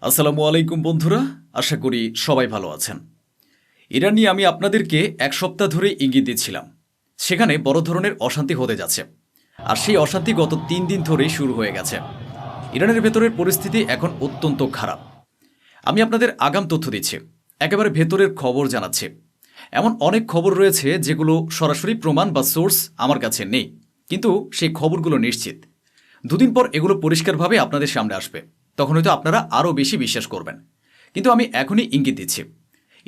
আসসালামু আলাইকুম বন্ধুরা, আশা করি সবাই ভালো আছেন। ইরান নিয়ে আমি আপনাদেরকে এক সপ্তাহ ধরে ইঙ্গিত দিচ্ছিলাম, সেখানে বড় ধরনের অশান্তি হতে যাচ্ছে। আর সেই অশান্তি গত 3 দিন ধরেই শুরু হয়ে গেছে। ইরানের ভেতরের পরিস্থিতি এখন অত্যন্ত খারাপ। আমি আপনাদের আগাম তথ্য দিচ্ছি, একেবারে ভেতরের খবর জানাচ্ছি। এমন অনেক খবর রয়েছে যেগুলো সরাসরি প্রমাণ বা সোর্স আমার কাছে নেই, কিন্তু সেই খবরগুলো নিশ্চিত 2 দিন পর এগুলো পরিষ্কারভাবে আপনাদের সামনে আসবে। তখন হয়তো আপনারা আরও বেশি বিশ্বাস করবেন। কিন্তু আমি এখনই ইঙ্গিত দিচ্ছি,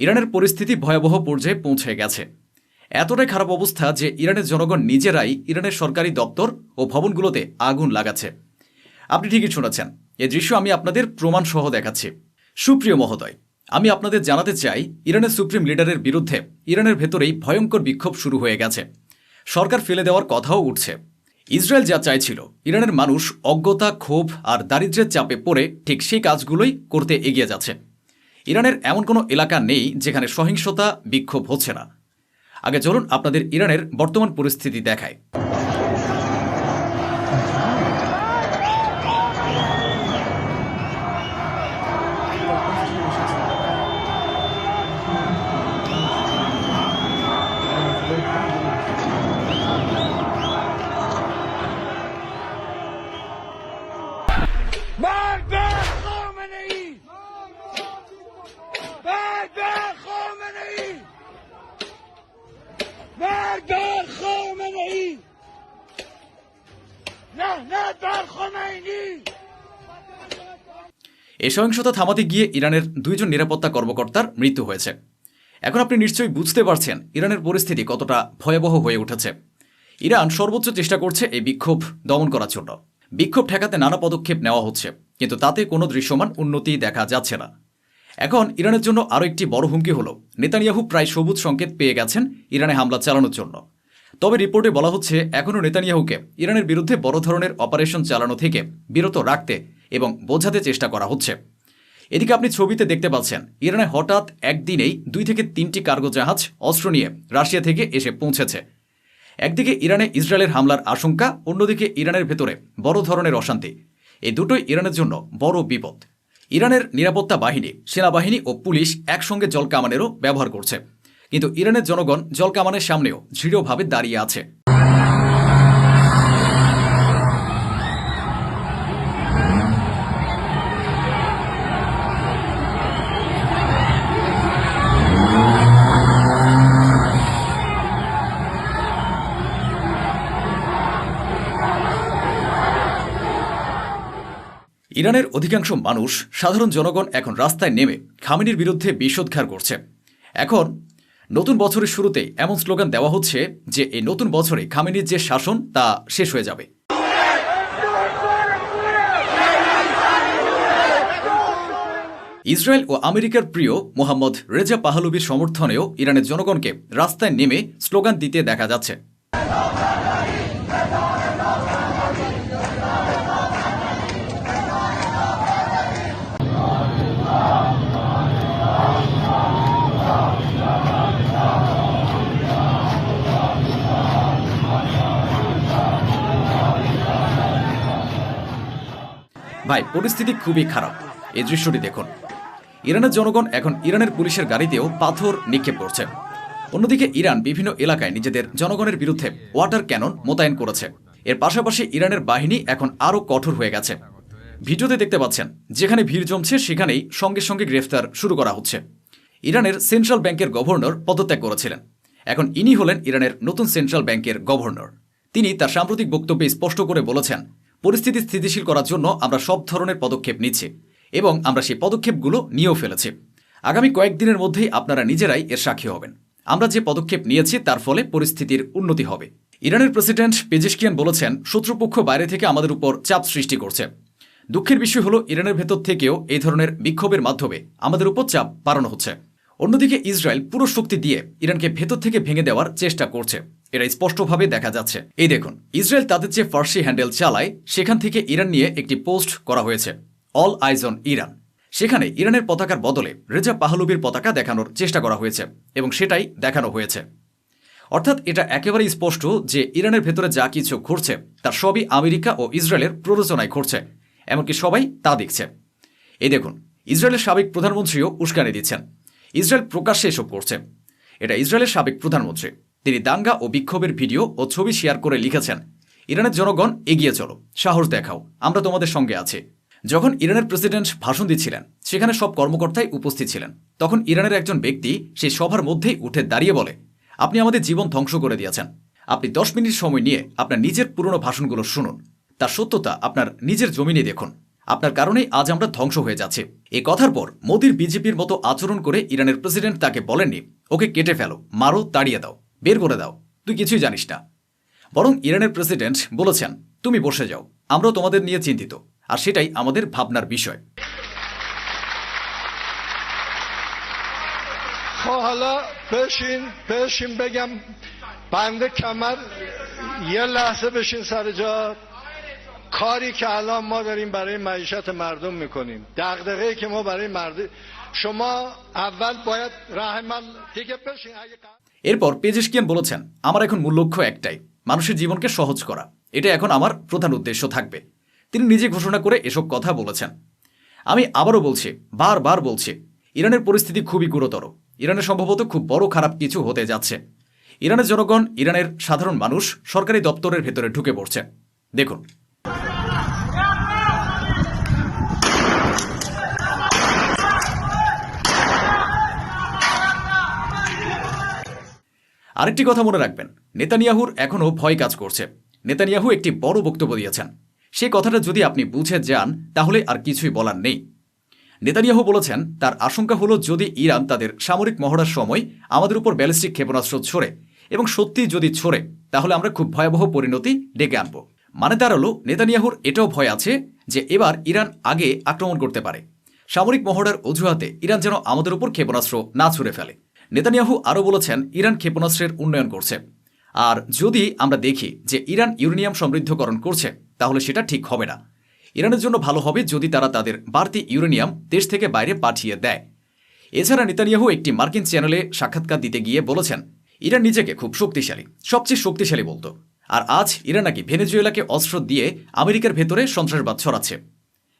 ইরানের পরিস্থিতি ভয়াবহ পর্যায়ে পৌঁছে গেছে। এতটাই খারাপ অবস্থা যে ইরানের জনগণ নিজেরাই ইরানের সরকারি দপ্তর ও ভবনগুলোতে আগুন লাগাচ্ছে। আপনি ঠিকই শুনেছেন, এই দৃশ্য আমি আপনাদের প্রমাণ সহ দেখাচ্ছি। সুপ্রিয় মহোদয়, আমি আপনাদের জানাতে চাই, ইরানের সুপ্রিম লিডারের বিরুদ্ধে ইরানের ভেতরেই ভয়ঙ্কর বিক্ষোভ শুরু হয়ে গেছে। সরকার ফেলে দেওয়ার কথাও উঠছে। ইসরায়েল যা চাইছিল, ইরানের মানুষ অজ্ঞতা, ক্ষোভ আর দারিদ্র্যের চাপে পড়ে ঠিক সেই কাজগুলোই করতে এগিয়ে যাচ্ছে। ইরানের এমন কোনো এলাকা নেই যেখানে সহিংসতা, বিক্ষোভ হচ্ছে না। আগে চলুন আপনাদের ইরানের বর্তমান পরিস্থিতি দেখায়। Magdal Khomeini! Magdal Khomeini! Magdal Khomeini! Nahdal Khomeini! এই সহিংসতা থামাতে গিয়ে ইরানের 2 জন নিরাপত্তা কর্মকর্তার মৃত্যু হয়েছে। এখন আপনি নিশ্চয়ই বুঝতে পারছেন ইরানের পরিস্থিতি কতটা ভয়াবহ হয়ে উঠেছে। ইরান সর্বোচ্চ চেষ্টা করছে এই বিক্ষোভ দমন করার জন্য। বিক্ষোভ ঠেকাতে নানা পদক্ষেপ নেওয়া হচ্ছে, কিন্তু তাতে কোনো দৃশ্যমান উন্নতি দেখা যাচ্ছে না। এখন ইরানের জন্য আরও একটি বড় হুমকি হল, নেতানিয়াহু প্রায় সবুজ সংকেত পেয়ে গেছেন ইরানে হামলা চালানোর জন্য। তবে রিপোর্টে বলা হচ্ছে, এখনও নেতানিয়াহুকে ইরানের বিরুদ্ধে বড় ধরনের অপারেশন চালানো থেকে বিরত রাখতে এবং বোঝাতে চেষ্টা করা হচ্ছে। এদিকে আপনি ছবিতে দেখতে পাচ্ছেন, ইরানে হঠাৎ একদিনেই 2 থেকে 3টি কার্গো জাহাজ অস্ত্র নিয়ে রাশিয়া থেকে এসে পৌঁছেছে। একদিকে ইরানে ইসরায়েলের হামলার আশঙ্কা, অন্যদিকে ইরানের ভেতরে বড় ধরনের অশান্তি। এই দুটোই ইরানের জন্য বড় বিপদ। ইরানের নিরাপত্তা বাহিনী, সেনাবাহিনী ও পুলিশ একসঙ্গে জলকামানেরও ব্যবহার করছে, কিন্তু ইরানের জনগণ জলকামানের সামনেও দৃঢ়ভাবে দাঁড়িয়ে আছে। ইরানের অধিকাংশ মানুষ, সাধারণ জনগণ এখন রাস্তায় নেমে খামেনির বিরুদ্ধে বিষোদ্গার করছে। এখন নতুন বছরের শুরুতে এমন স্লোগান দেওয়া হচ্ছে যে এই নতুন বছরে খামেনির যে শাসন তা শেষ হয়ে যাবে। ইসরায়েল ও আমেরিকার প্রিয় মোহাম্মদ রেজা পাহলভির সমর্থনেও ইরানের জনগণকে রাস্তায় নেমে স্লোগান দিতে দেখা যাচ্ছে। ভাই, পরিস্থিতি খুবই খারাপ। এই দৃশ্যটি দেখুন, ইরানের জনগণ এখন ইরানের পুলিশের গাড়িতেও পাথর নিক্ষেপ করছে। অন্যদিকে ইরান বিভিন্ন এলাকায় নিজেদের জনগণের বিরুদ্ধে ওয়াটার ক্যানন মোতায়েন করেছে। এর পাশাপাশি ইরানের বাহিনী এখন আরও কঠোর হয়ে গেছে। ভিডিওতে দেখতে পাচ্ছেন, যেখানে ভিড় জমছে সেখানেই সঙ্গে সঙ্গে গ্রেফতার শুরু করা হচ্ছে। ইরানের সেন্ট্রাল ব্যাংকের গভর্নর পদত্যাগ করেছিলেন, এখন ইনি হলেন ইরানের নতুন সেন্ট্রাল ব্যাংকের গভর্নর। তিনি তার সাম্প্রতিক বক্তব্যে স্পষ্ট করে বলেছেন, পরিস্থিতি স্থিতিশীল করার জন্য আমরা সব ধরনের পদক্ষেপ নিচ্ছি এবং আমরা সেই পদক্ষেপগুলো নিয়েও ফেলেছি। আগামী কয়েকদিনের মধ্যেই আপনারা নিজেরাই এর সাক্ষী হবেন। আমরা যে পদক্ষেপ নিয়েছি তার ফলে পরিস্থিতির উন্নতি হবে। ইরানের প্রেসিডেন্ট পেজেশকিয়ান বলেছেন, শত্রুপক্ষ বাইরে থেকে আমাদের উপর চাপ সৃষ্টি করছে। দুঃখের বিষয় হলো, ইরানের ভেতর থেকেও এই ধরনের বিক্ষোভের মাধ্যমে আমাদের উপর চাপ বাড়ানো হচ্ছে। অন্যদিকে ইসরায়েল পুরো শক্তি দিয়ে ইরানকে ভেতর থেকে ভেঙে দেওয়ার চেষ্টা করছে, এটা স্পষ্টভাবে দেখা যাচ্ছে। এই দেখুন, ইসরায়েল তাদের যে ফার্সি হ্যান্ডেল চালায় সেখান থেকে ইরান নিয়ে একটি পোস্ট করা হয়েছে, অল আইজ অন ইরান। সেখানে ইরানের পতাকার বদলে রেজা পাহলভির পতাকা দেখানোর চেষ্টা করা হয়েছে এবং সেটাই দেখানো হয়েছে। অর্থাৎ এটা একেবারেই স্পষ্ট যে ইরানের ভেতরে যা কিছু ঘটছে তার সবই আমেরিকা ও ইসরায়েলের প্ররোচনায় ঘটছে, এমনকি সবাই তা দেখছে। এই দেখুন, ইসরায়েলের সাবেক প্রধানমন্ত্রীও উস্কানি দিচ্ছেন। ইসরায়েল প্রকাশ্যে এসব করছে। এটা ইসরায়েলের সাবেক প্রধানমন্ত্রী। তিনি দাঙ্গা ও বিক্ষোভের ভিডিও ও ছবি শেয়ার করে লিখেছেন, ইরানের জনগণ এগিয়ে চলো, সাহস দেখাও, আমরা তোমাদের সঙ্গে আছি। যখন ইরানের প্রেসিডেন্ট ভাষণ দিচ্ছিলেন সেখানে সব কর্মকর্তাই উপস্থিত ছিলেন। তখন ইরানের একজন ব্যক্তি সেই সভার মধ্যেই উঠে দাঁড়িয়ে বলে, আপনি আমাদের জীবন ধ্বংস করে দিয়েছেন। আপনি 10 মিনিট সময় নিয়ে আপনার নিজের পুরনো ভাষণগুলো শুনুন, তার সত্যতা আপনার নিজের জমিনে দেখুন। আপনার কারণেই আজ আমরা ধ্বংস হয়ে যাচ্ছি। এই কথার পর মোদির বিজেপির মতো আচরণ করে ইরানের প্রেসিডেন্ট তাকে বলেননি, ওকে কেটে ফেলো, মারো, তাড়িয়ে দাও, বের করে দাও, তুই কিছুই জানিস না। বরং ইরানের প্রেসিডেন্ট বলেছেন, তুমি বসে যাও, আমরাও তোমাদের নিয়ে চিন্তিত, আর সেটাই আমাদের ভাবনার বিষয়। حالا بشین بگم بنده کمر یه لحظه بشین سر جا. کاری که الان ما داریم برای معیشت مردم میکنیم، دغدغه‌ای که ما برای مردم، شما اول باید رحم دیگه بشین. এরপর পেজেশকিয়ান বলেছেন, আমার এখন মূল লক্ষ্য একটাই, মানুষের জীবনকে সহজ করা। এটা এখন আমার প্রধান উদ্দেশ্য থাকবে। তিনি নিজে ঘোষণা করে এসব কথা বলেছেন। আমি আবারও বলছি, বারবার বলছি, ইরানের পরিস্থিতি খুবই গুরুতর। ইরানের সম্ভবত খুব বড় খারাপ কিছু হতে যাচ্ছে। ইরানের জনগণ, ইরানের সাধারণ মানুষ সরকারি দপ্তরের ভেতরে ঢুকে পড়ছে। দেখুন, আরেকটি কথা মনে রাখবেন, নেতানিয়াহুর এখনও ভয় কাজ করছে। নেতানিয়াহু একটি বড় বক্তব্য দিয়েছেন। সেই কথাটা যদি আপনি বুঝে যান তাহলে আর কিছুই বলার নেই। নেতানিয়াহু বলেছেন, তার আশঙ্কা হলো যদি ইরান তাদের সামরিক মহড়ার সময় আমাদের উপর ব্যালিস্টিক ক্ষেপণাস্ত্র ছোড়ে, এবং সত্যি যদি ছোড়ে, তাহলে আমরা খুব ভয়াবহ পরিণতি ডেকে আনব। মানে দাঁড়ালো, নেতানিয়াহুর এটাও ভয় আছে যে এবার ইরান আগে আক্রমণ করতে পারে। সামরিক মহড়ার অজুহাতে ইরান যেন আমাদের উপর ক্ষেপণাস্ত্র না ছুড়ে ফেলে। নেতানিয়াহু আরও বলেছেন, ইরান ক্ষেপণাস্ত্রের উন্নয়ন করছে, আর যদি আমরা দেখি যে ইরান ইউরেনিয়াম সমৃদ্ধকরণ করছে, তাহলে সেটা ঠিক হবে না। ইরানের জন্য ভালো হবে যদি তারা তাদের বাড়তি ইউরেনিয়াম দেশ থেকে বাইরে পাঠিয়ে দেয়। এছাড়া নেতানিয়াহু একটি মার্কিন চ্যানেলে সাক্ষাৎকার দিতে গিয়ে বলেছেন, ইরান নিজেকে খুব শক্তিশালী, সবচেয়ে শক্তিশালী বলতো, আর আজ ইরান নাকি ভেনেজুয়েলাকে অস্ত্র দিয়ে আমেরিকার ভেতরে সন্ত্রাসবাদ ছড়াচ্ছে।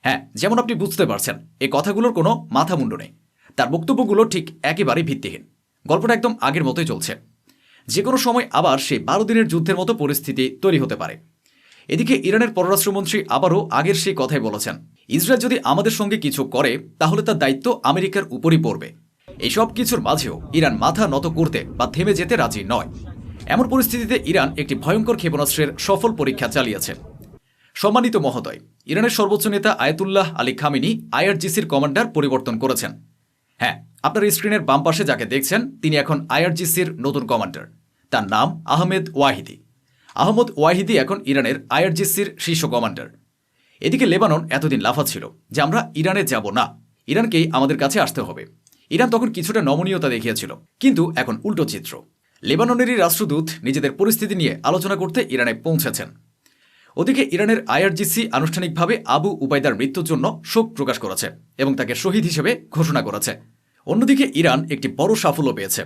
হ্যাঁ, যেমন আপনি বুঝতে পারছেন, এই কথাগুলোর কোনো মাথামুন্ড নেই। তার বক্তব্যগুলো ঠিক একেবারেই ভিত্তিহীন। গল্পটা একদম আগের মতোই চলছে। যে কোনো সময় আবার সেই 12 দিনের যুদ্ধের মতো পরিস্থিতি তৈরি হতে পারে। এদিকে ইরানের পররাষ্ট্রমন্ত্রী আবারও আগের সেই কথাই বলেছেন, ইসরায়েল যদি আমাদের সঙ্গে কিছু করে তাহলে তার দায়িত্ব আমেরিকার উপরই পড়বে। এইসব কিছুর মাঝেও ইরান মাথা নত করতে বা থেমে যেতে রাজি নয়। এমন পরিস্থিতিতে ইরান একটি ভয়ঙ্কর ক্ষেপণাস্ত্রের সফল পরীক্ষা চালিয়েছে। সম্মানিত মহোদয়, ইরানের সর্বোচ্চ নেতা আয়াতুল্লাহ আলী খামেনি আইআরজিসির কমান্ডার পরিবর্তন করেছেন। হ্যাঁ, আপনার স্ক্রিনের বাম পাশে যাকে দেখছেন তিনি এখন আইআরজিসির নতুন কমান্ডার। তার নাম আহমেদ ওয়াহিদি। আহমদ ওয়াহিদি এখন ইরানের আইআরজিসির শীর্ষ কমান্ডার। এদিকে লেবানন এতদিন লাফাচ্ছিল যে আমরা ইরানে যাব না, ইরানকেই আমাদের কাছে আসতে হবে। ইরান তখন কিছুটা নমনীয়তা দেখিয়েছিল, কিন্তু এখন উল্টো চিত্র। লেবাননেরই রাষ্ট্রদূত নিজেদের পরিস্থিতি নিয়ে আলোচনা করতে ইরানে পৌঁছেছেন। ওদিকে ইরানের আইআরজিসি আনুষ্ঠানিকভাবে আবু উবাইদার মৃত্যুর জন্য শোক প্রকাশ করেছে এবং তাকে শহীদ হিসেবে ঘোষণা করেছে। অন্যদিকে ইরান একটি বড় সাফল্য পেয়েছে।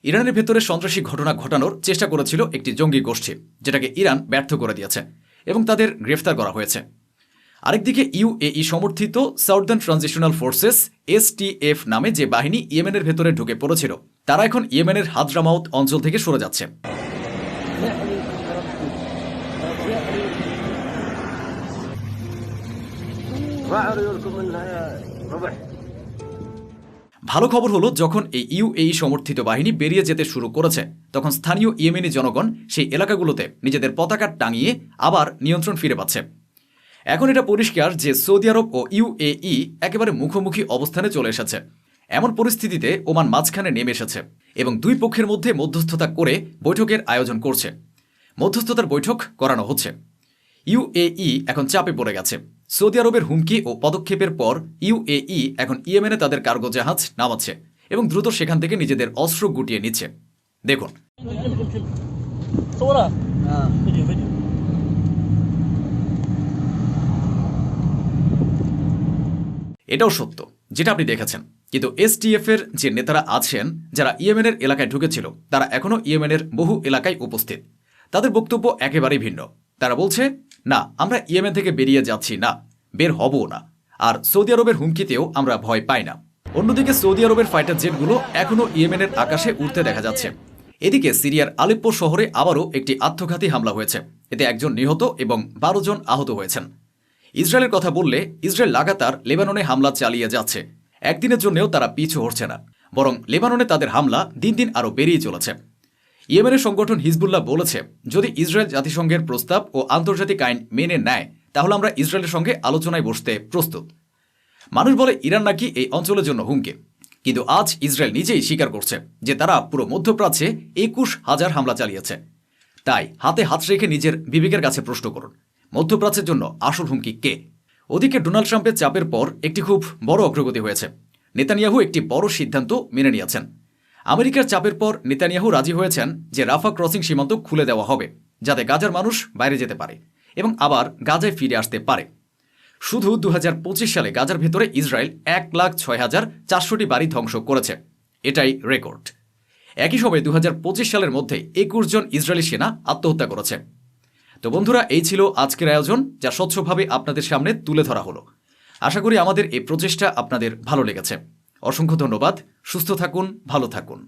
ইরানের ভেতরে সন্ত্রাসী ঘটনা ঘটানোর চেষ্টা করেছিল একটি জঙ্গি গোষ্ঠী, যেটাকে ইরান ব্যর্থ করে দিয়েছে এবং তাদের গ্রেফতার করা হয়েছে। আরেকদিকে ইউএই সমর্থিত সাউদার্ন ট্রানজিশনাল ফোর্সেস এসটিএফ নামে যে বাহিনী ইয়েমেনের ভেতরে ঢুকে পড়েছিল, তারা এখন ইয়েমেনের হাদ্রামাউত অঞ্চল থেকে সরে যাচ্ছে। ভালো খবর হলো, যখন এই ইউএই সমর্থিত বাহিনী বেরিয়ে যেতে শুরু করেছে, তখন স্থানীয় ইয়েমেনি জনগণ সেই এলাকাগুলোতে নিজেদের পতাকা টাঙিয়ে আবার নিয়ন্ত্রণ ফিরে পাচ্ছে। এখন এটা পরিষ্কার যে সৌদি আরব ও ইউএই একেবারে মুখোমুখি অবস্থানে চলে এসেছে। এমন পরিস্থিতিতে ওমান মাঝখানে নেমে এসেছে এবং দুই পক্ষের মধ্যে মধ্যস্থতা করে বৈঠকের আয়োজন করছে। মধ্যস্থতার বৈঠক করানো হচ্ছে। ইউএই এখন চাপে পড়ে গেছে। সৌদি আরবের হুমকি ও পদক্ষেপের পর ইউএই এখন ইয়েমেনে তাদের কার্গো জাহাজ নামাচ্ছে এবং দ্রুত সেখান থেকে নিজেদের অস্ত্র গুটিয়ে নিচ্ছে। দেখুন, এটাও সত্য যেটা আপনি দেখেছেন, কিন্তু এসটিএফ এর যে নেতারা আছেন যারা ইয়েমেনের এলাকায় ঢুকেছিল, তারা এখনও ইয়েমেনের বহু এলাকায় উপস্থিত। তাদের বক্তব্য একেবারেই ভিন্ন। তারা বলছে, না, আমরা ইয়েমেন থেকে বেরিয়ে যাচ্ছি না, বের হবও না। আর সৌদি আরবের হুমকিতেও আমরা ভয় পাই না। অন্যদিকে সৌদি আরবের ফাইটার জেটগুলো এখনও ইয়েমেনের আকাশে উড়তে দেখা যাচ্ছে। এদিকে সিরিয়ার আলেপ্পো শহরে আবারও একটি আত্মঘাতী হামলা হয়েছে। এতে একজন নিহত এবং 12 জন আহত হয়েছেন। ইসরায়েলের কথা বললে ইসরায়েল লাগাতার লেবাননে হামলা চালিয়ে যাচ্ছে। একদিনের জন্যও তারা পিছু হটছে না, বরং লেবাননে তাদের হামলা দিন দিন আরও বেরিয়ে চলেছে। ইয়েমেনের সংগঠন হিজবুল্লাহ বলেছে, যদি ইসরায়েল জাতিসংঘের প্রস্তাব ও আন্তর্জাতিক আইন মেনে নেয় তাহলে আমরা ইসরায়েলের সঙ্গে আলোচনায় বসতে প্রস্তুত। মানুষ বলে ইরান নাকি এই অঞ্চলের জন্য হুমকি, কিন্তু আজ ইসরায়েল নিজেই স্বীকার করছে যে তারা পুরো মধ্যপ্রাচ্যে 21,000 হামলা চালিয়েছে। তাই হাতে হাত রেখে নিজের বিবেকের কাছে প্রশ্ন করুন, মধ্যপ্রাচ্যের জন্য আসল হুমকি কে? ওদিকে ডোনাল্ড ট্রাম্পের চাপের পর একটি খুব বড় অগ্রগতি হয়েছে। নেতানিয়াহু একটি বড় সিদ্ধান্ত মেনে নিয়েছেন। আমেরিকার চাপের পর নেতানিয়াহু রাজি হয়েছেন যে রাফা ক্রসিং সীমান্ত খুলে দেওয়া হবে, যাতে গাজার মানুষ বাইরে যেতে পারে এবং আবার গাজায় ফিরে আসতে পারে। শুধু 2025 সালে গাজার ভেতরে ইসরায়েল 1,06,400টি বাড়ি ধ্বংস করেছে। এটাই রেকর্ড। একই সময়ে 2025 সালের মধ্যে 21 জন ইসরায়েলি সেনা আত্মহত্যা করেছে। তো বন্ধুরা, এই ছিল আজকের আয়োজন, যা স্বচ্ছভাবে আপনাদের সামনে তুলে ধরা হলো। আশা করি আমাদের এই প্রচেষ্টা আপনাদের ভালো লেগেছে। অসংখ্য ধন্যবাদ। সুস্থ থাকুন, ভালো থাকুন।